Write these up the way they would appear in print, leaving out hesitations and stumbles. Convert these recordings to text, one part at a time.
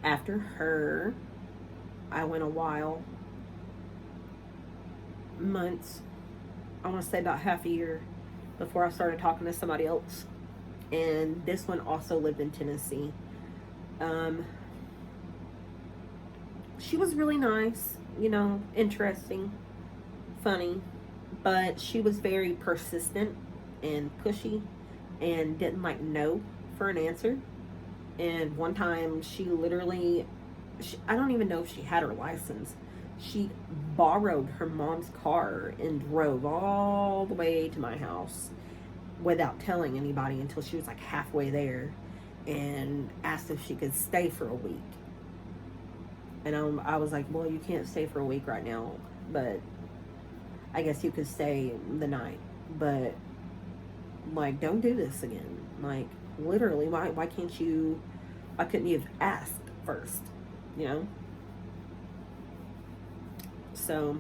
After her, I went a while, months, I want to say about half a year, before I started talking to somebody else. And this one also lived in Tennessee. Um, she was really nice, interesting, funny, but she was very persistent and pushy and didn't like no for an answer. And one time she literally, I don't even know if she had her license. She borrowed her mom's car and drove all the way to my house without telling anybody until she was like halfway there, and asked if she could stay for a week. And I was like, well, you can't stay for a week right now, but I guess you could stay the night. But, like, don't do this again. Like, literally, why can't you, why couldn't you have asked first, you know? So,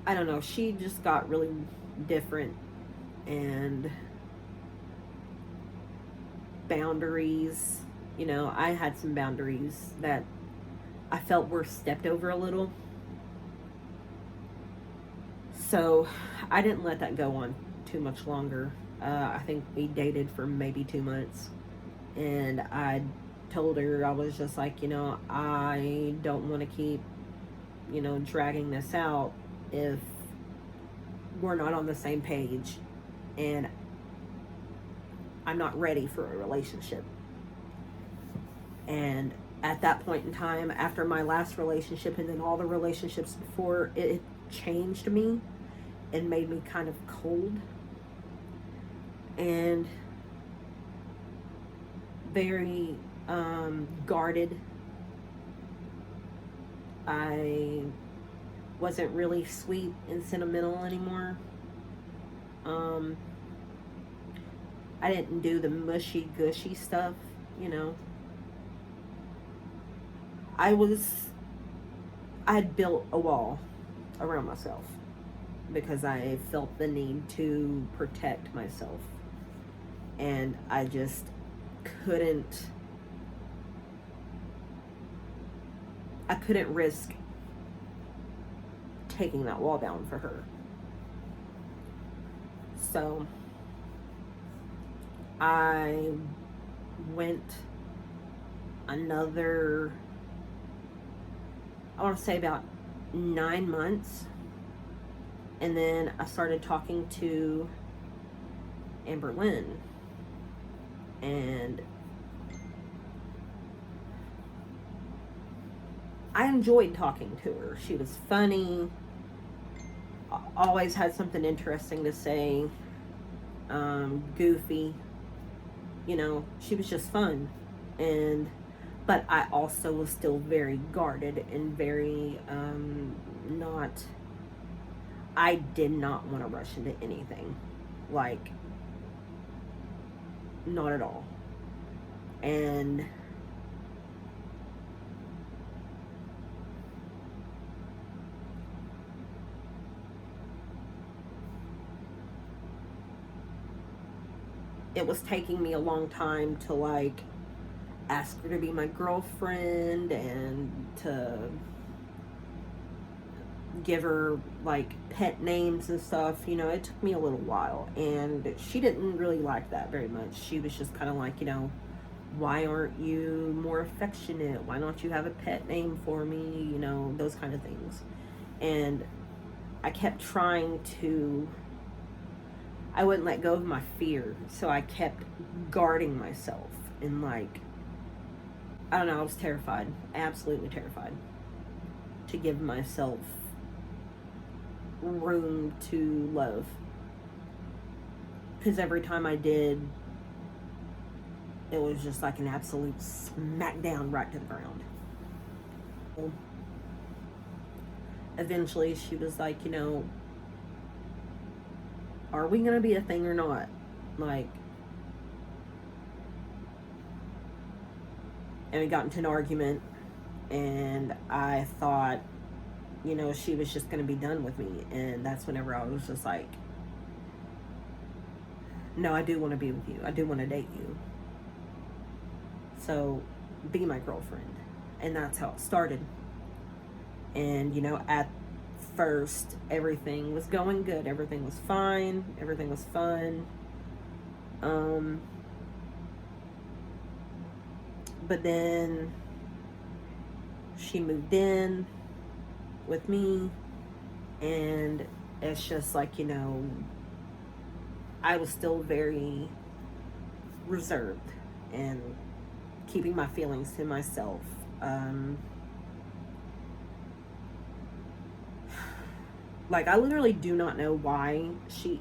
I don't know. She just got really different, and boundaries. I had some boundaries that I felt were stepped over a little. So I didn't let that go on too much longer. I think we dated for maybe 2 months. And I told her, I was just like, I don't want to keep, dragging this out if we're not on the same page. And I'm not ready for a relationship. And at that point in time, after my last relationship and then all the relationships before, it changed me and made me kind of cold and very guarded. I wasn't really sweet and sentimental anymore. I didn't do the mushy gushy stuff, I had built a wall around myself because I felt the need to protect myself. And I just couldn't, I couldn't risk taking that wall down for her. So I went another, I want to say about 9 months. And then I started talking to Lynn. And I enjoyed talking to her. She was funny, always had something interesting to say, goofy. She was just fun. But I also was still very guarded and very not, I did not want to rush into anything. Like, not at all. And it was taking me a long time to, like, ask her to be my girlfriend and to give her, like, pet names and stuff. It took me a little while, and she didn't really like that very much. She was just kind of like, why aren't you more affectionate? Why don't you have a pet name for me? Those kind of things. And I kept trying to, I wouldn't let go of my fear, so I kept guarding myself. And, like, I don't know, I was terrified, absolutely terrified to give myself room to love. Because every time I did, it was just like an absolute smackdown right to the ground. Eventually, she was like, are we going to be a thing or not? Like, and we got into an argument, and I thought, she was just going to be done with me. And that's whenever I was just like, no, I do want to be with you. I do want to date you. So be my girlfriend. And that's how it started. And, at first, everything was going good. Everything was fine. Everything was fun. But then she moved in with me, and it's just like, I was still very reserved and keeping my feelings to myself. Like, I literally do not know why she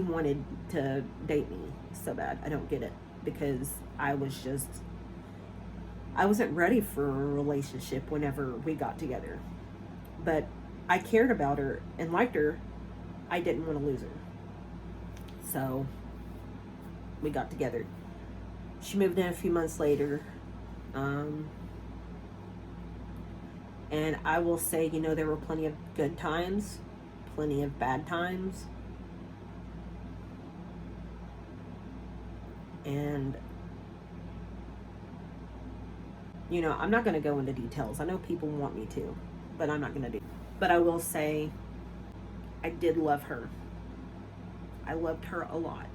wanted to date me so bad. I don't get it, because I wasn't ready for a relationship whenever we got together. But I cared about her and liked her. I didn't want to lose her. So we got together. She moved in a few months later. And I will say, there were plenty of good times, plenty of bad times. And, I'm not going to go into details. I know people want me to, but I'm not going to do. But I will say, I did love her. I loved her a lot.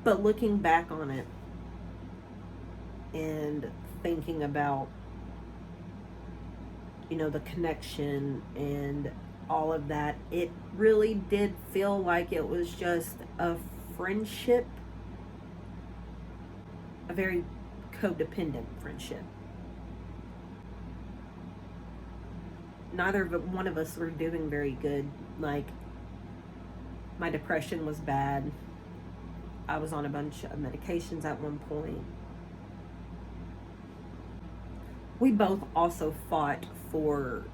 But looking back on it and thinking about, the connection and all of that, it really did feel like it was just a friendship, a very codependent friendship. Neither one of us were doing very good. Like, my depression was bad. I was on a bunch of medications at one point. We both also fought for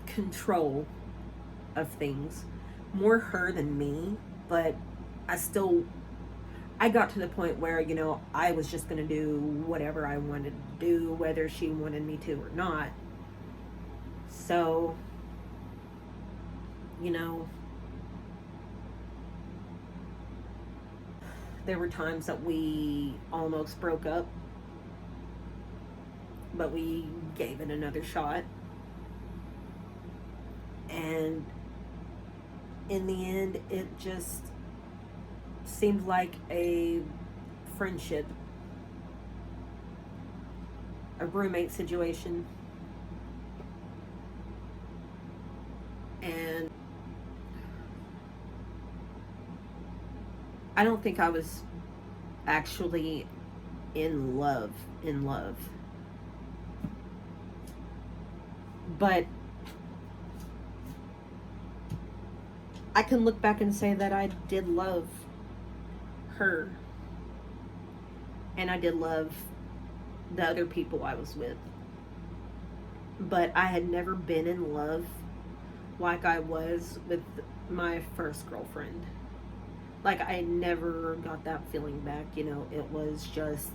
control of things. More her than me, but I got to the point where, I was just going to do whatever I wanted to do, whether she wanted me to or not. So, there were times that we almost broke up, but we gave it another shot. And in the end, it just seemed like a friendship, a roommate situation. And I don't think I was actually in love. But I can look back and say that I did love her. And I did love the other people I was with. But I had never been in love like I was with my first girlfriend. Like, I never got that feeling back. It was just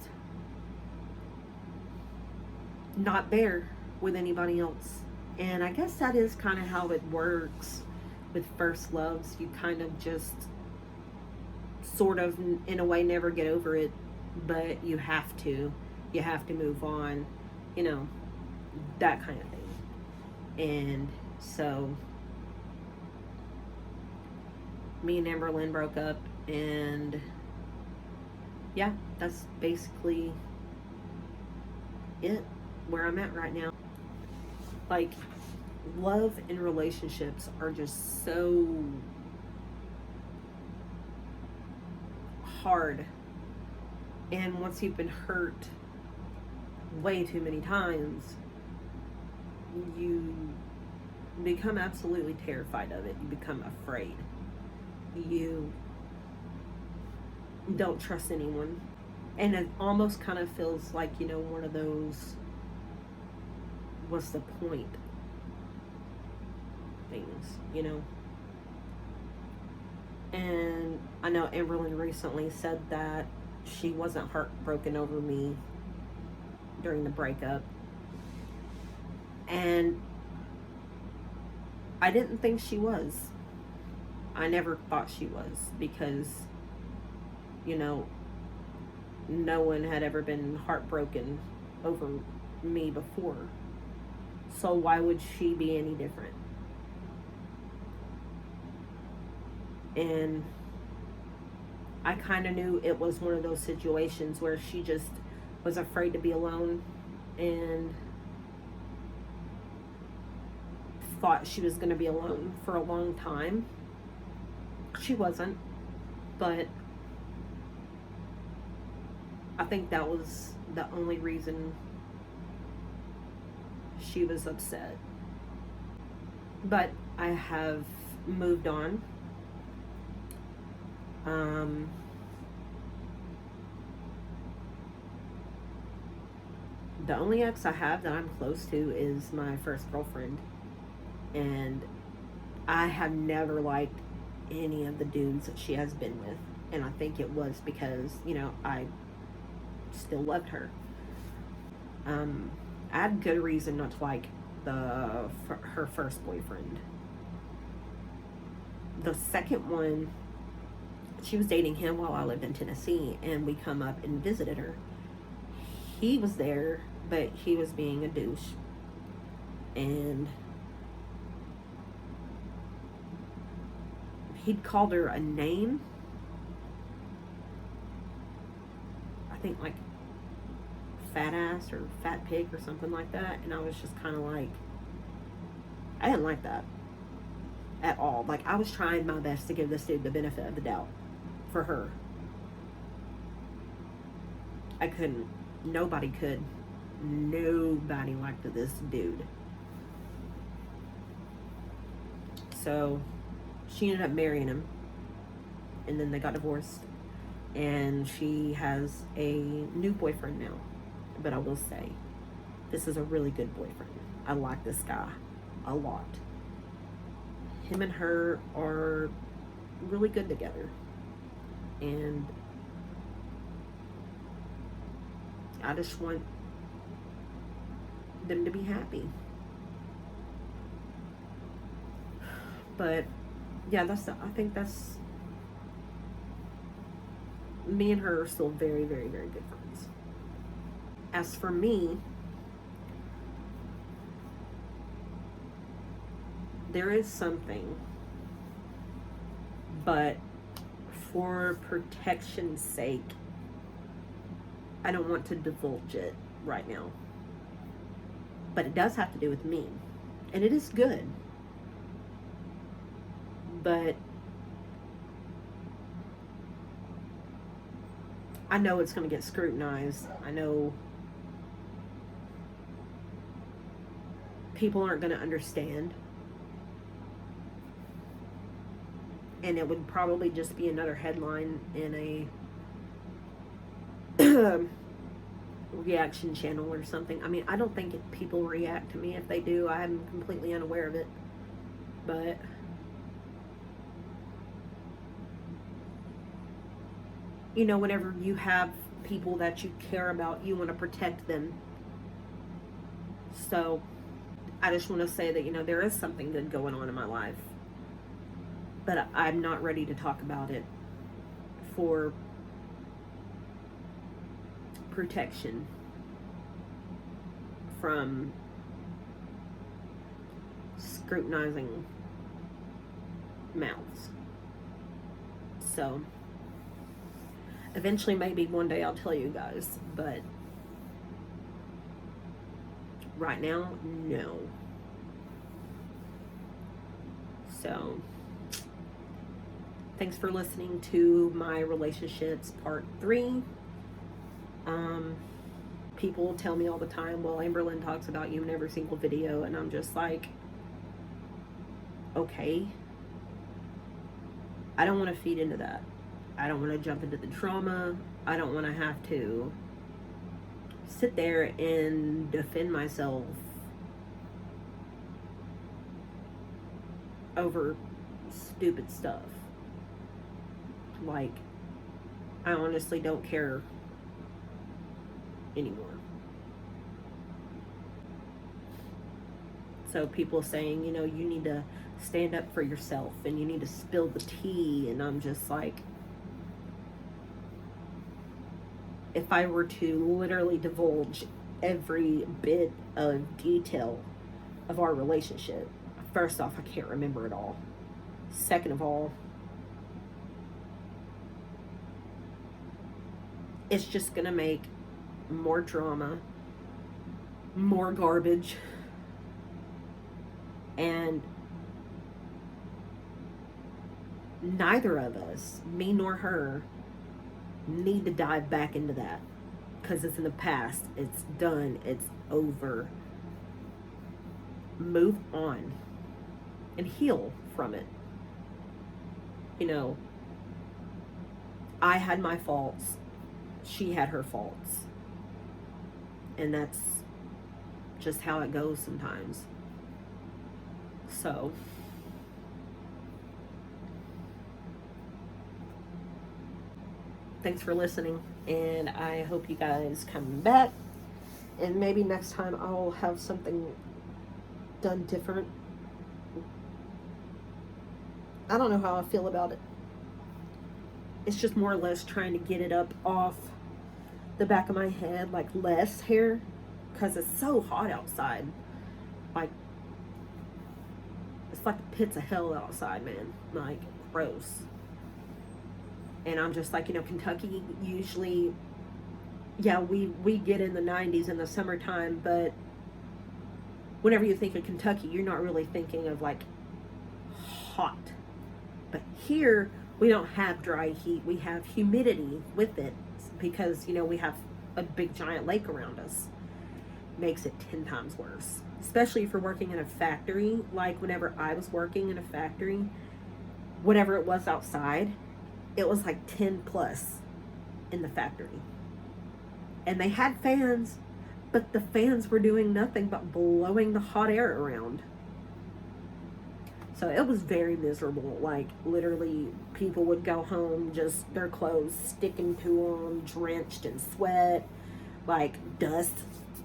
not there with anybody else. And I guess that is kind of how it works with first loves. You kind of just sort of, in a way, never get over it, but you have to move on, that kind of thing. And so me and Lynn broke up, and yeah, that's basically it, where I'm at right now. Like, love and relationships are just so hard. And once you've been hurt way too many times, you become absolutely terrified of it. You become afraid. You don't trust anyone. And it almost kind of feels like, one of those what's the point things, And I know Amberlyn recently said that she wasn't heartbroken over me during the breakup. And I didn't think she was. I never thought she was, because, you know, no one had ever been heartbroken over me before. So why would she be any different? And I kind of knew it was one of those situations where she just was afraid to be alone and thought she was going to be alone for a long time. She wasn't, but I think that was the only reason she was upset. But I have moved on. The only ex I have that I'm close to is my first girlfriend. And I have never liked any of the dudes that she has been with. And I think it was because, I still loved her. I had good reason not to like her first boyfriend. The second one, she was dating him while I lived in Tennessee, and we come up and visited her. He was there, but he was being a douche. And he'd called her a name. I think like fat ass or fat pig or something like that. And I was just kind of like, I didn't like that at all. Like, I was trying my best to give this dude the benefit of the doubt for her. I couldn't. Nobody could. Nobody liked this dude. So she ended up marrying him, and then they got divorced, and she has a new boyfriend now. But I will say, this is a really good boyfriend. I like this guy a lot. Him and her are really good together, and I just want them to be happy. But yeah, I think that's, me and her are still very, very, very good friends. As for me, there is something, but for protection's sake, I don't want to divulge it right now. But it does have to do with me, and it is good. But I know it's going to get scrutinized. I know people aren't going to understand. And it would probably just be another headline in a reaction channel or something. I mean, I don't think people react to me. If they do, I am completely unaware of it. But whenever you have people that you care about, you want to protect them. So I just want to say that, there is something good going on in my life. But I'm not ready to talk about it for protection from scrutinizing mouths. So eventually, maybe one day I'll tell you guys, but right now, no. So thanks for listening to my relationships part 3. People tell me all the time, well, Amberlynn talks about you in every single video, and I'm just like, okay. I don't want to feed into that. I don't want to jump into the trauma. I don't want to have to sit there and defend myself over stupid stuff. Like, I honestly don't care anymore. So people saying, you need to stand up for yourself and you need to spill the tea. And I'm just like, if I were to literally divulge every bit of detail of our relationship, first off, I can't remember it all. Second of all, it's just gonna make more drama, more garbage, and neither of us, me nor her, need to dive back into that, because it's in the past. It's done. It's over. Move on and heal from it. You know, I had my faults, she had her faults, and that's just how it goes sometimes. So thanks for listening, and I hope you guys come back, and maybe next time I'll have something done different. I don't know how I feel about it. It's just more or less trying to get it up off the back of my head, like less hair, because it's so hot outside. Like, it's like the pits of hell outside, man. Like, gross. And I'm just like, Kentucky usually, yeah, we get in the 90s in the summertime, but whenever you think of Kentucky, you're not really thinking of like hot. But here, we don't have dry heat. We have humidity with it because, we have a big giant lake around us. Makes it 10 times worse. Especially if you're working in a factory. Like whenever I was working in a factory, whatever it was outside, it was like 10 plus in the factory. And they had fans, but the fans were doing nothing but blowing the hot air around. So it was very miserable. Like, literally, people would go home, just their clothes sticking to them, drenched in sweat, like dust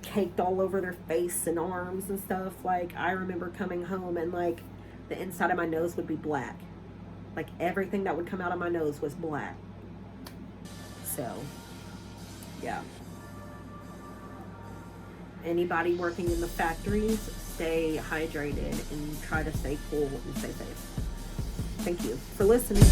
caked all over their face and arms and stuff. Like, I remember coming home and like the inside of my nose would be black. Like, everything that would come out of my nose was black. So, yeah. Anybody working in the factories, stay hydrated and try to stay cool and stay safe. Thank you for listening.